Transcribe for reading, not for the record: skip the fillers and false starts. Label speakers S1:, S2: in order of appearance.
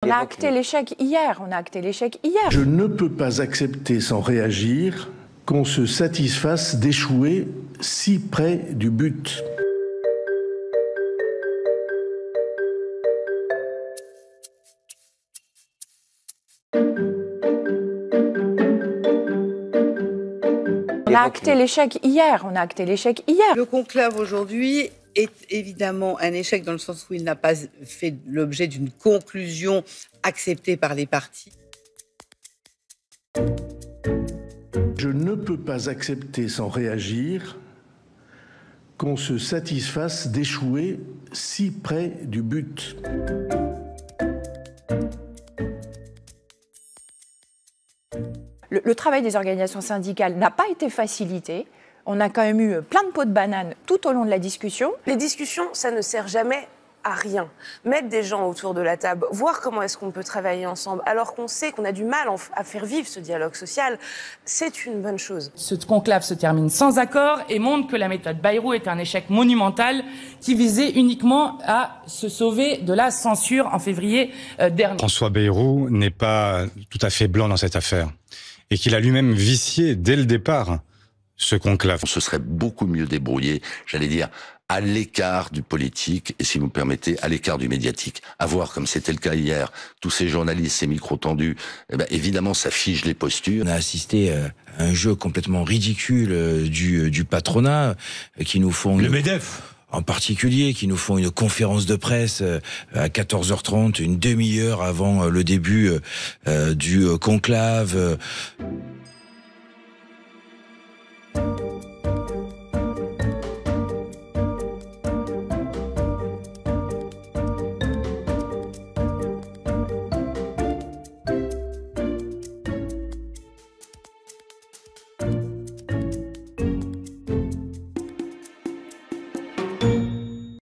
S1: On a acté l'échec hier,
S2: Je ne peux pas accepter sans réagir qu'on se satisfasse d'échouer si près du but.
S1: On a acté l'échec hier,
S3: Le conclave aujourd'hui est évidemment un échec dans le sens où il n'a pas fait l'objet d'une conclusion acceptée par les parties.
S2: Je ne peux pas accepter sans réagir qu'on se satisfasse d'échouer si près du but.
S1: Le travail des organisations syndicales n'a pas été facilité. On a quand même eu plein de pots de banane tout au long de la discussion.
S4: Les discussions, ça ne sert jamais à rien. Mettre des gens autour de la table, voir comment est-ce qu'on peut travailler ensemble, alors qu'on sait qu'on a du mal à faire vivre ce dialogue social, c'est une bonne chose.
S5: Ce conclave se termine sans accord et montre que la méthode Bayrou est un échec monumental qui visait uniquement à se sauver de la censure en février dernier.
S6: François Bayrou n'est pas tout à fait blanc dans cette affaire et qu'il a lui-même vicié dès le départ ce conclave.
S7: On se serait beaucoup mieux débrouillé, j'allais dire, à l'écart du politique et, si vous me permettez, à l'écart du médiatique. À voir, comme c'était le cas hier, tous ces journalistes, ces micros tendus, évidemment, ça fige les postures.
S8: On a assisté à un jeu complètement ridicule du patronat qui nous font...
S9: Le MEDEF
S8: en particulier, qui nous font une conférence de presse à 14h30, une demi-heure avant le début du conclave.